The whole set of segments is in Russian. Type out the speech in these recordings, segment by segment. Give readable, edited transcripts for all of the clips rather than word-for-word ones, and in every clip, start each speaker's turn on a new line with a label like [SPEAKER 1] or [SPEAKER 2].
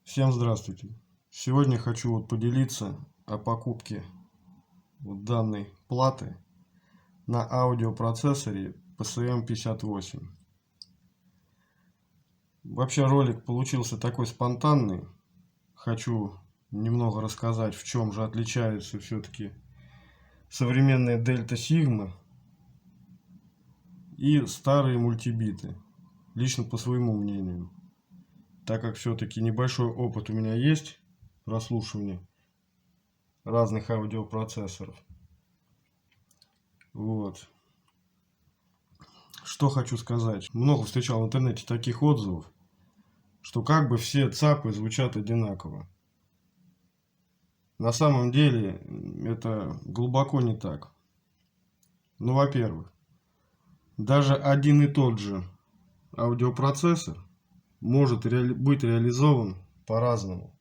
[SPEAKER 1] Всем здравствуйте! Сегодня хочу поделиться о покупке данной платы на аудиопроцессоре PCM58. Вообще ролик получился такой спонтанный. Хочу немного рассказать, в чем же отличаются все-таки современные Delta Sigma и старые мультибиты. Лично по своему мнению. Так как все-таки небольшой опыт у меня есть прослушивания разных аудиопроцессоров. Вот. Что хочу сказать. Много встречал в интернете таких отзывов, что как бы все ЦАПы звучат одинаково. На самом деле это глубоко не так. Ну, во-первых, даже один и тот же аудиопроцессор может быть реализован по-разному.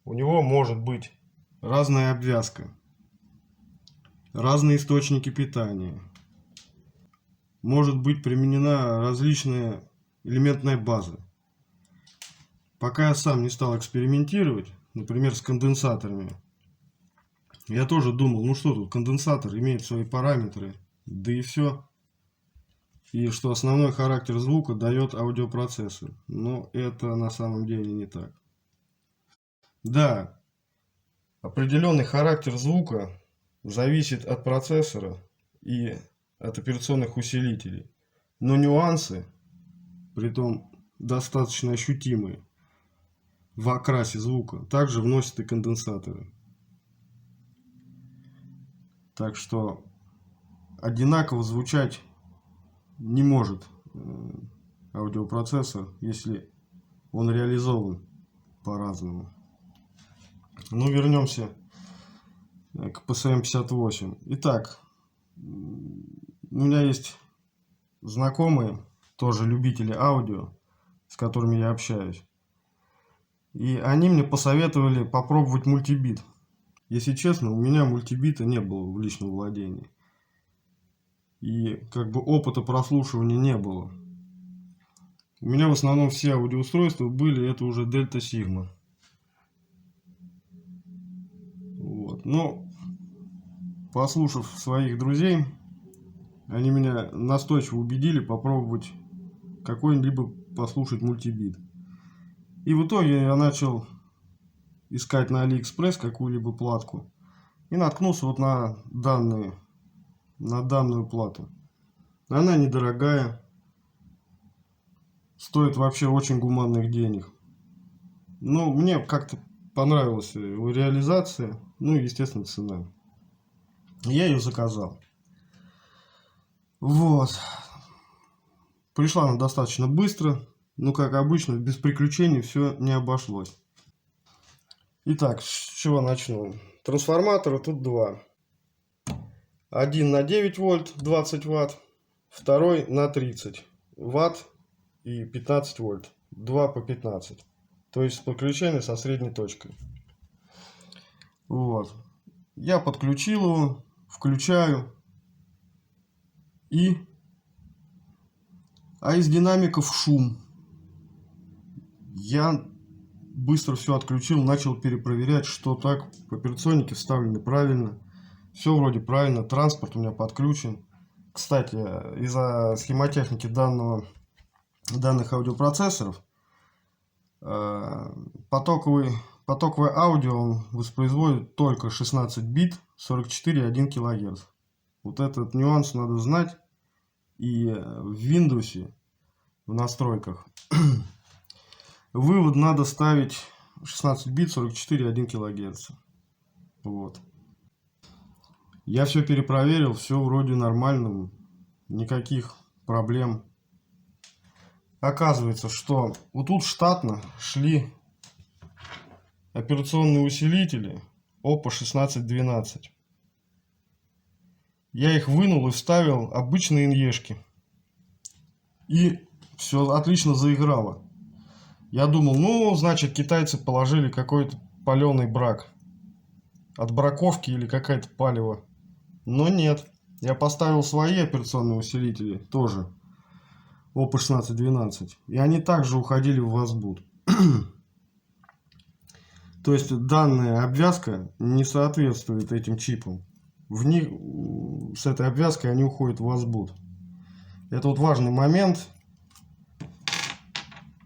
[SPEAKER 1] У него может быть разная обвязка, разные источники питания. Может быть применена различная элементная база. Пока я сам не стал экспериментировать, например, с конденсаторами, я тоже думал, ну что тут, конденсатор имеет свои параметры, да и все. И что основной характер звука дает аудиопроцессор. Но это на самом деле не так. Да, определенный характер звука зависит от процессора и от операционных усилителей. Но нюансы, притом достаточно ощутимые, в окрасе звука также вносят и конденсаторы. Так что одинаково звучать не может аудиопроцессор, если он реализован по-разному. Ну, вернемся к PCM58. Итак, у меня есть знакомые, тоже любители аудио, с которыми я общаюсь. И они мне посоветовали попробовать мультибит. Если честно, у меня мультибита не было в личном владении. И как бы опыта прослушивания не было. У меня в основном все аудиоустройства были, это уже Delta Sigma. Вот. Но, послушав своих друзей, они меня настойчиво убедили попробовать какой-либо послушать мультибит. И в итоге я начал искать на AliExpress какую-либо платку. И наткнулся вот на данную плату. Она недорогая. Стоит вообще очень гуманных денег. Но мне как-то понравилась его реализация. Ну и, естественно, цена. Я ее заказал. Вот. Пришла она достаточно быстро. Но, как обычно, без приключений все не обошлось. Итак, с чего начну? Трансформатора тут два. Один на 9 вольт, 20 ватт. Второй на 30 ватт и 15 вольт. 2 по 15. То есть подключение со средней точкой. Вот. Я подключил его, включаю. А из динамиков шум. Я быстро все отключил, начал перепроверять, что так в операционнике вставлены правильно. Все вроде правильно, транспорт у меня подключен. Кстати, из-за схемотехники данных аудиопроцессоров потоковое аудио он воспроизводит только 16 бит 44,1 кГц. Вот этот нюанс надо знать. И в Windows, в настройках, вывод надо ставить 16 бит 44,1 кГц. Вот. Я все перепроверил, все вроде нормально, никаких проблем. Оказывается, что вот тут штатно шли операционные усилители Oppo 1612. Я их вынул и вставил обычные инешки. И все отлично заиграло. Я думал, ну, значит, китайцы положили какой-то паленый брак. От браковки или какая-то палево. Но нет. Я поставил свои операционные усилители тоже. Oppo 1612. И они также уходили в возбуд. То есть данная обвязка не соответствует этим чипам. В них, с этой обвязкой они уходят в азбут. Это вот важный момент.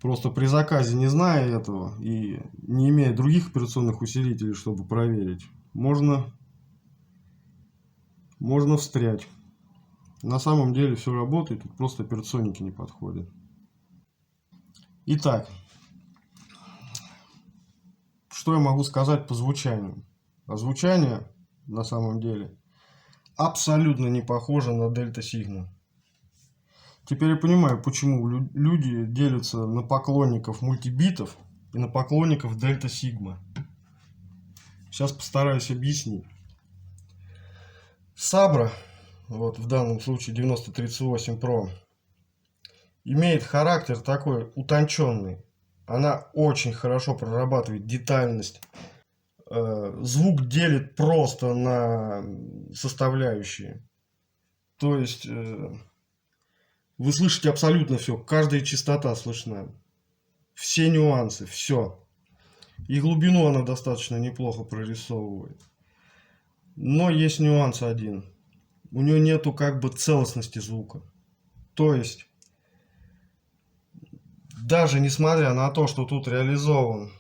[SPEAKER 1] Просто при заказе, не зная этого и не имея других операционных усилителей, чтобы проверить, можно встрять. На самом деле все работает, тут просто операционники не подходят. Итак, что я могу сказать по звучанию? А звучание на самом деле абсолютно не похоже на Delta Sigma. Теперь я понимаю, почему люди делятся на поклонников мультибитов и на поклонников Delta Sigma. Сейчас постараюсь объяснить. Sabra, вот в данном случае 9038 Pro, имеет характер такой утонченный. Она очень хорошо прорабатывает детальность. Звук делит просто на составляющие. То есть вы слышите абсолютно все. Каждая частота слышна. Все нюансы, все. И глубину она достаточно неплохо прорисовывает. Но есть нюанс один. У нее нету как бы целостности звука. То есть даже несмотря на то, что тут реализован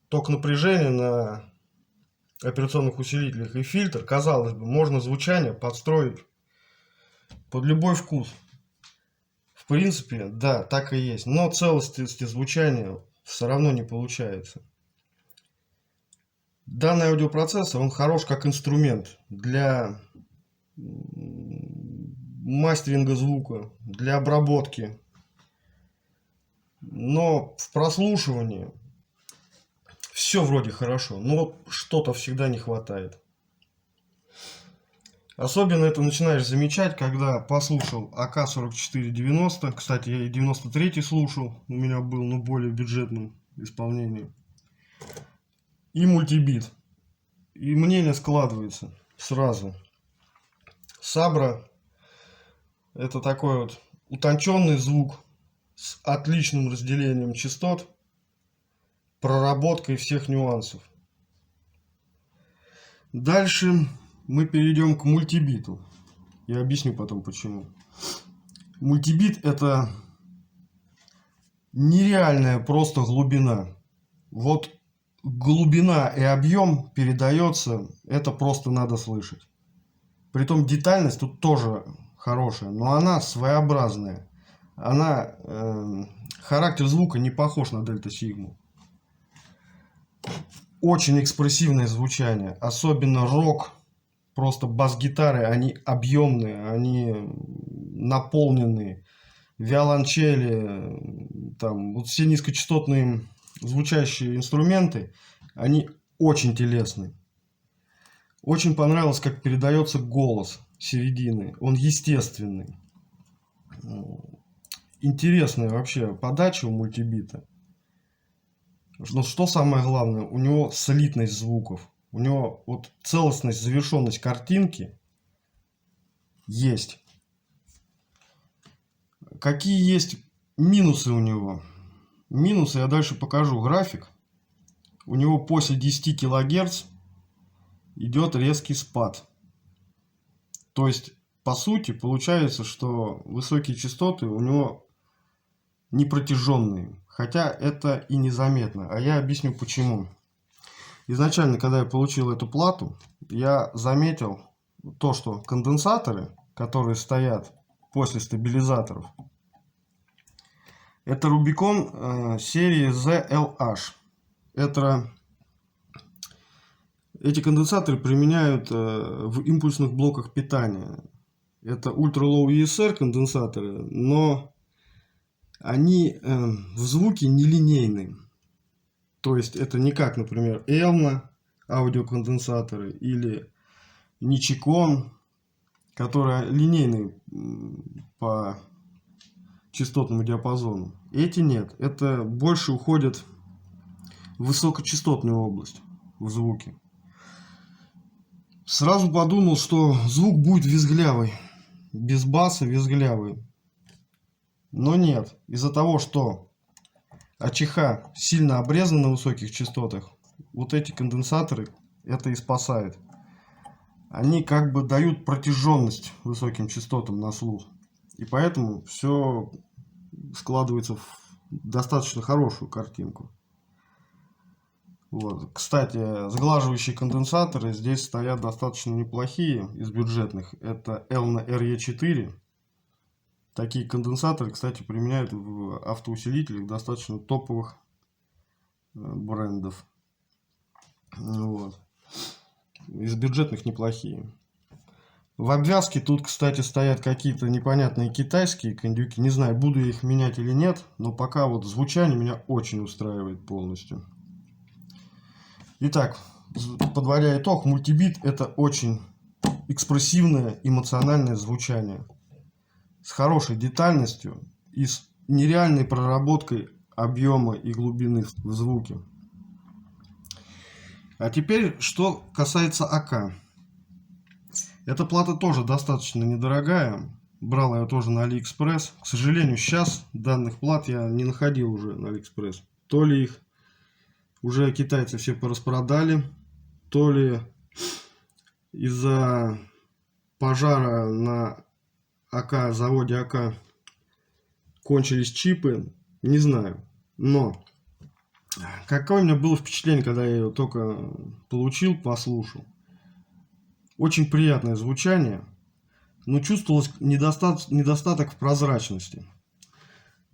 [SPEAKER 1] ток напряжения на операционных усилителях и фильтр, казалось бы, можно звучание подстроить под любой вкус. В принципе, да, так и есть. Но целостности звучания все равно не получается. Данный аудиопроцессор, он хорош как инструмент для мастеринга звука, для обработки. Но в прослушивании все вроде хорошо, но что-то всегда не хватает. Особенно это начинаешь замечать, когда послушал АК-4490. Кстати, я и 93-й слушал, у меня был, но более бюджетном исполнении. И мультибит. И мнение складывается сразу. Sabra — это такой вот утонченный звук с отличным разделением частот, проработкой всех нюансов. Дальше мы перейдем к мультибиту. Я объясню потом почему. Мультибит — это нереальная просто глубина. Вот глубина и объем передается, это просто надо слышать. Притом детальность тут тоже хорошая, но она своеобразная. Характер звука не похож на Delta Sigma. Очень экспрессивное звучание, особенно рок. Просто бас-гитары, они объемные, они наполненные. Виолончели, там, вот все низкочастотные звучащие инструменты, они очень телесные. Очень понравилось, как передается голос середины. Он естественный. Интересная вообще подача у мультибита. Но что самое главное, у него слитность звуков. У него вот целостность, завершенность картинки есть. Какие есть минусы у него? Минусы я дальше покажу график. У него после 10 кГц идет резкий спад. То есть, по сути, получается, что высокие частоты у него непротяженные. Хотя это и незаметно. А я объясню почему. Изначально, когда я получил эту плату, я заметил то, что конденсаторы, которые стоят после стабилизаторов, это Rubicon серии ZLH. Эти конденсаторы применяют в импульсных блоках питания. Это Ultra Low ESR конденсаторы, но они в звуке нелинейные. То есть это не как, например, Elna аудиоконденсаторы или Nichicon, которые линейные по частотному диапазону. Эти нет. Это больше уходит в высокочастотную область в звуке. Сразу подумал, что звук будет визглявый. Без баса визглявый. Но нет. Из-за того, что АЧХ сильно обрезан на высоких частотах, вот эти конденсаторы это и спасает. Они как бы дают протяженность высоким частотам на слух. И поэтому все складывается в достаточно хорошую картинку. Вот. Кстати, сглаживающие конденсаторы здесь стоят достаточно неплохие из бюджетных. Это Elna RE4. Такие конденсаторы, кстати, применяют в автоусилителях достаточно топовых брендов. Вот. Из бюджетных неплохие. В обвязке тут, кстати, стоят какие-то непонятные китайские кондюки. Не знаю, буду я их менять или нет, но пока вот звучание меня очень устраивает полностью. Итак, подводя итог, мультибит это очень экспрессивное, эмоциональное звучание. С хорошей детальностью и с нереальной проработкой объема и глубины в звуке. А теперь, что касается АК. Эта плата тоже достаточно недорогая. Брал я тоже на Алиэкспресс. К сожалению, сейчас данных плат я не находил уже на Алиэкспресс. То ли их уже китайцы все пораспродали, то ли из-за пожара на АК, заводе АК кончились чипы. Не знаю. Но какое у меня было впечатление, когда я ее только получил, послушал. Очень приятное звучание, но чувствовалось недостаток в прозрачности.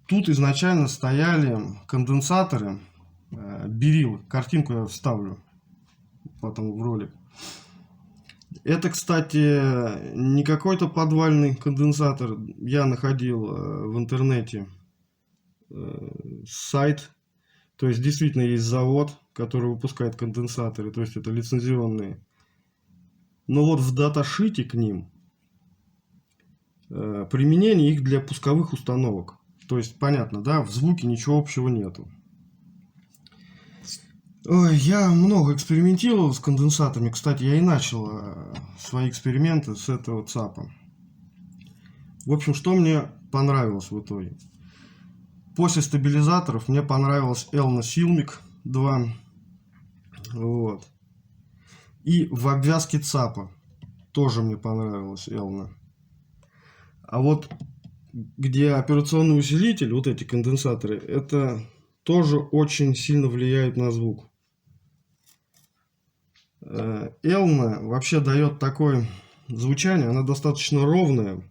[SPEAKER 1] Тут изначально стояли конденсаторы Берил. Картинку я вставлю потом в ролик. Это, кстати, не какой-то подвальный конденсатор. Я находил в интернете сайт. То есть действительно есть завод, который выпускает конденсаторы. То есть это лицензионные. Но вот в даташите к ним применение их для пусковых установок. То есть понятно, да, в звуке ничего общего нету. Ой, я много экспериментировал с конденсаторами. Кстати, я и начал свои эксперименты с этого ЦАПа. В общем, что мне понравилось в итоге? После стабилизаторов мне понравилась Elna Silmic 2. Вот. И в обвязке ЦАПа тоже мне понравилась Elna. А вот где операционный усилитель, вот эти конденсаторы, это тоже очень сильно влияет на звук. Elna вообще дает такое звучание, она достаточно ровная,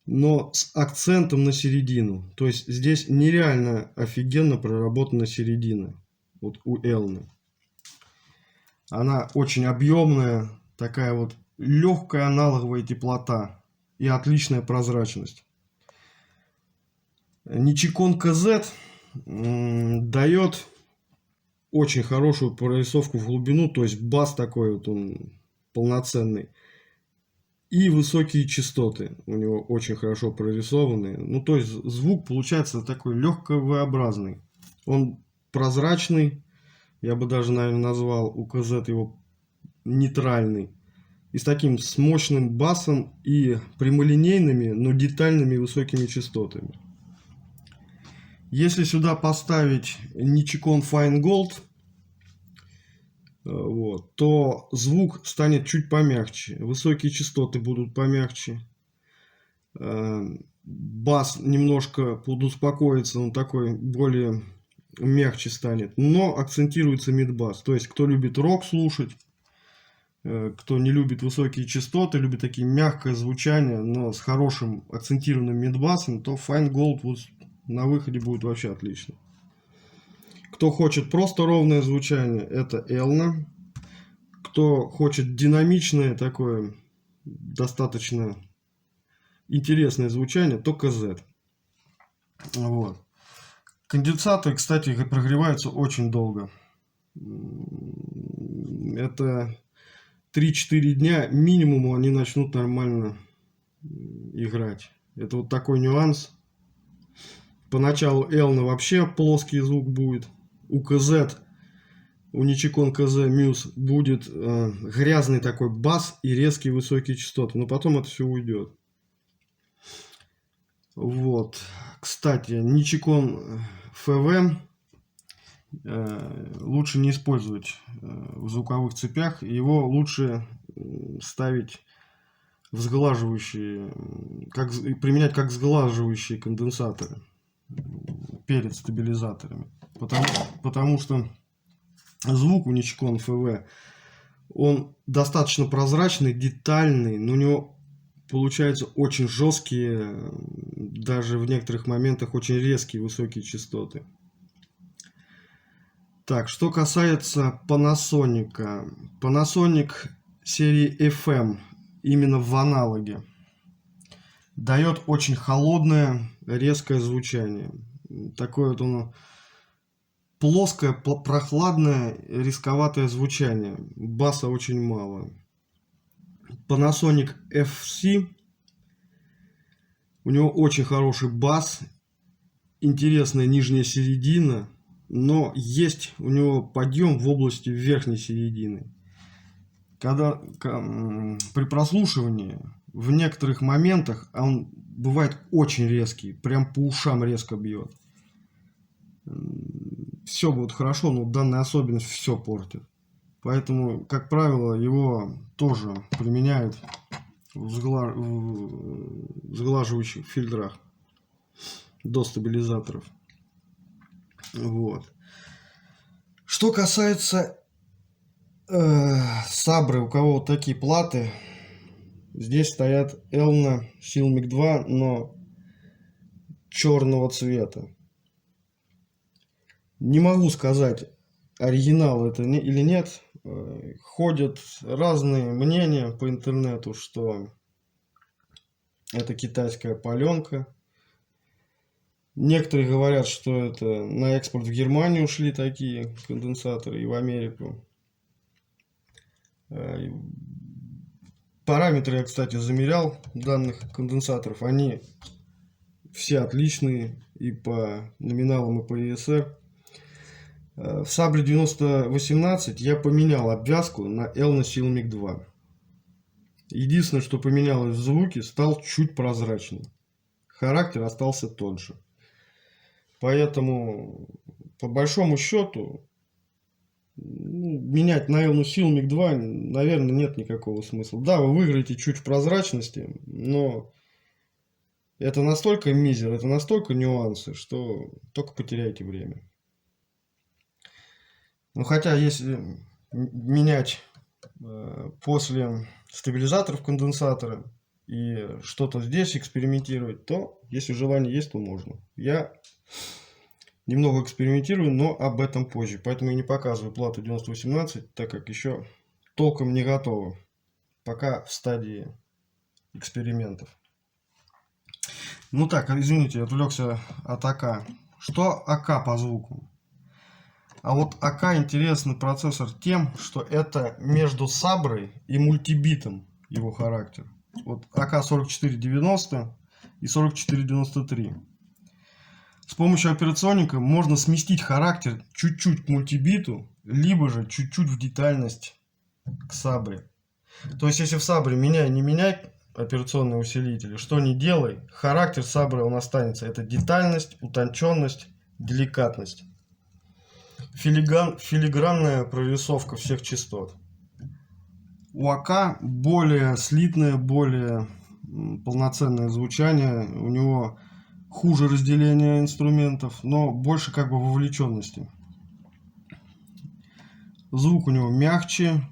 [SPEAKER 1] но с акцентом на середину. То есть здесь нереально офигенно проработана середина. Вот у Elna. Она очень объемная, такая вот легкая аналоговая теплота и отличная прозрачность. Nichicon KZ дает очень хорошую прорисовку в глубину, то есть бас такой вот он полноценный. И высокие частоты у него очень хорошо прорисованы. Ну, то есть звук получается такой легко V-образный. Он прозрачный. Я бы даже, наверное, назвал у КЗ его нейтральный. И с таким с мощным басом и прямолинейными, но детальными высокими частотами. Если сюда поставить Nichicon Fine Gold, вот, то звук станет чуть помягче. Высокие частоты будут помягче. Бас немножко подуспокоится, он такой более мягче станет. Но акцентируется мидбас. То есть, кто любит рок слушать, кто не любит высокие частоты, любит такие мягкое звучание, но с хорошим акцентированным мидбасом, то Fine Gold вот на выходе будет вообще отлично. Кто хочет просто ровное звучание, это Elna. Кто хочет динамичное такое, достаточно интересное звучание, то KZ. Вот. Конденсаторы, кстати, прогреваются очень долго. Это 3-4 дня минимум они начнут нормально играть. Это вот такой нюанс. Поначалу Elna вообще плоский звук будет. У KZ, у Nichicon KZ Muse будет грязный такой бас и резкие высокие частоты. Но потом это все уйдет. Вот. Кстати, Nichicon ФВ лучше не использовать в звуковых цепях. Его лучше ставить в сглаживающие, применять как сглаживающие конденсаторы перед стабилизаторами. Потому что звук у Nichicon FV, он достаточно прозрачный, детальный, но у него получаются очень жесткие, даже в некоторых моментах очень резкие высокие частоты. Так, что касается Panasonic. Panasonic серии FM, именно в аналоге, дает очень холодное, резкое звучание. Такое вот оно плоское, прохладное, рисковатое звучание. Баса очень мало. Panasonic FC, у него очень хороший бас, интересная нижняя середина, но есть у него подъем в области верхней середины. Когда при прослушивании в некоторых моментах он бывает очень резкий, прям по ушам резко бьет. Все будет хорошо, но данная особенность все портит. Поэтому, как правило, его тоже применяют в сглаживающих фильтрах до стабилизаторов. Вот. Что касается Сабры, у кого вот такие платы, здесь стоят Elna Silmic 2, но черного цвета. Не могу сказать, оригинал это или нет. Ходят разные мнения по интернету, что это китайская паленка. Некоторые говорят, что это на экспорт в Германию ушли такие конденсаторы и в Америку. Параметры я, кстати, замерял данных конденсаторов. Они все отличные и по номиналам, и по ESR. В Sabre 9018 я поменял обвязку на Elna Silmic 2. Единственное, что поменялось в звуке, стал чуть прозрачнее. Характер остался тот же. Поэтому, по большому счету, менять на Elna Silmic 2, наверное, нет никакого смысла. Да, вы выиграете чуть в прозрачности, но это настолько мизер, это настолько нюансы, что только потеряете время. Ну, хотя, если менять после стабилизаторов конденсаторы и что-то здесь экспериментировать, то, если желание есть, то можно. Я немного экспериментирую, но об этом позже. Поэтому я не показываю плату 9018, так как еще толком не готова. Пока в стадии экспериментов. Ну так, извините, отвлекся от АК. Что АК по звуку? А вот АК интересный процессор тем, что это между Саброй и мультибитом его характер. Вот АК 4490 и 4493. С помощью операционника можно сместить характер чуть-чуть к мультибиту, либо же чуть-чуть в детальность к Сабре. То есть, если в Сабре меняй, не меняй операционные усилители, что не делай, характер Сабры он останется. Это детальность, утонченность, деликатность. Филигранная прорисовка всех частот. У АК более слитное, более полноценное звучание. У него хуже разделение инструментов, но больше как бы вовлеченности. Звук у него мягче,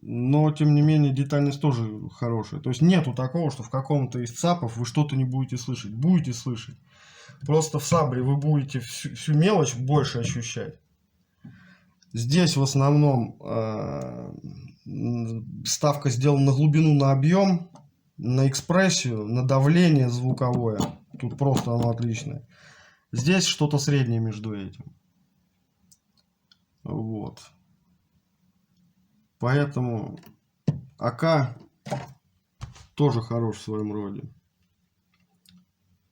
[SPEAKER 1] но тем не менее детальность тоже хорошая. То есть нету такого, что в каком-то из ЦАПов вы что-то не будете слышать. Будете слышать. Просто в Сабре вы будете всю мелочь больше ощущать. Здесь в основном ставка сделана на глубину, на объем, на экспрессию, на давление звуковое. Тут просто оно отличное. Здесь что-то среднее между этим. Вот. Поэтому АК тоже хорош в своем роде.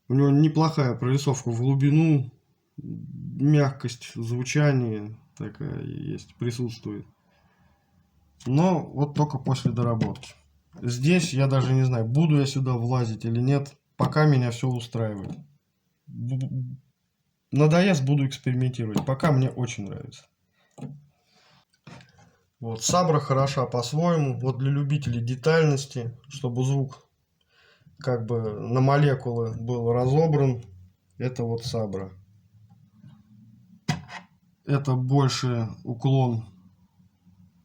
[SPEAKER 1] У него неплохая прорисовка в глубину, мягкость звучания такая есть, присутствует. Но вот только после доработки. Здесь я даже не знаю, буду я сюда влазить или нет. Пока меня все устраивает. надоест, буду экспериментировать. Пока мне очень нравится. Вот, Сабра хороша по-своему. Вот для любителей детальности, чтобы звук как бы на молекулы был разобран, это вот Сабра. Это больше уклон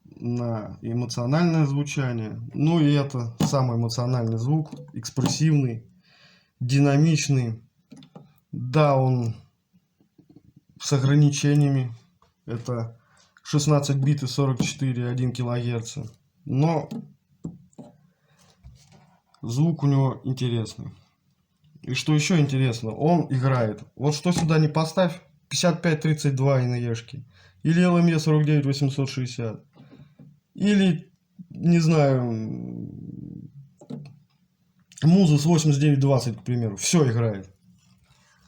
[SPEAKER 1] на эмоциональное звучание. Ну и это самый эмоциональный звук, экспрессивный, динамичный. Да, он с ограничениями. Это 16 бит и 44,1 килогерца. Но звук у него интересный. И что еще интересно, он играет. Вот что сюда не поставь, 5532 ИНЕшки. Или LME 49860. Или, не знаю, Муза с 8920, к примеру. Все играет.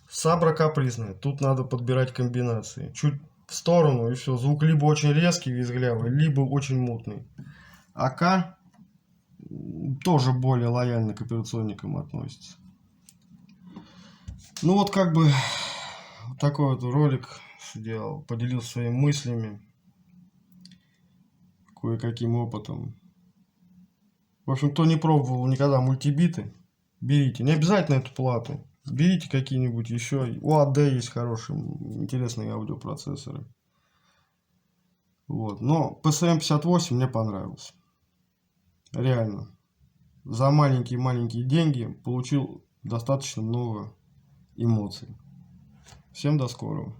[SPEAKER 1] Сабра капризная. Тут надо подбирать комбинации. Чуть в сторону и все. Звук либо очень резкий, визглявый, либо очень мутный. АК тоже более лояльно к операционникам относится. Ну вот как бы такой вот ролик сделал. Поделился своими мыслями. Кое-каким опытом. В общем, кто не пробовал никогда мультибиты, берите. Не обязательно эту плату. Берите какие-нибудь еще. У АД есть хорошие, интересные аудиопроцессоры. Вот. Но PSM-58 мне понравился. Реально. За маленькие-маленькие деньги получил достаточно много эмоций. Всем до скорого.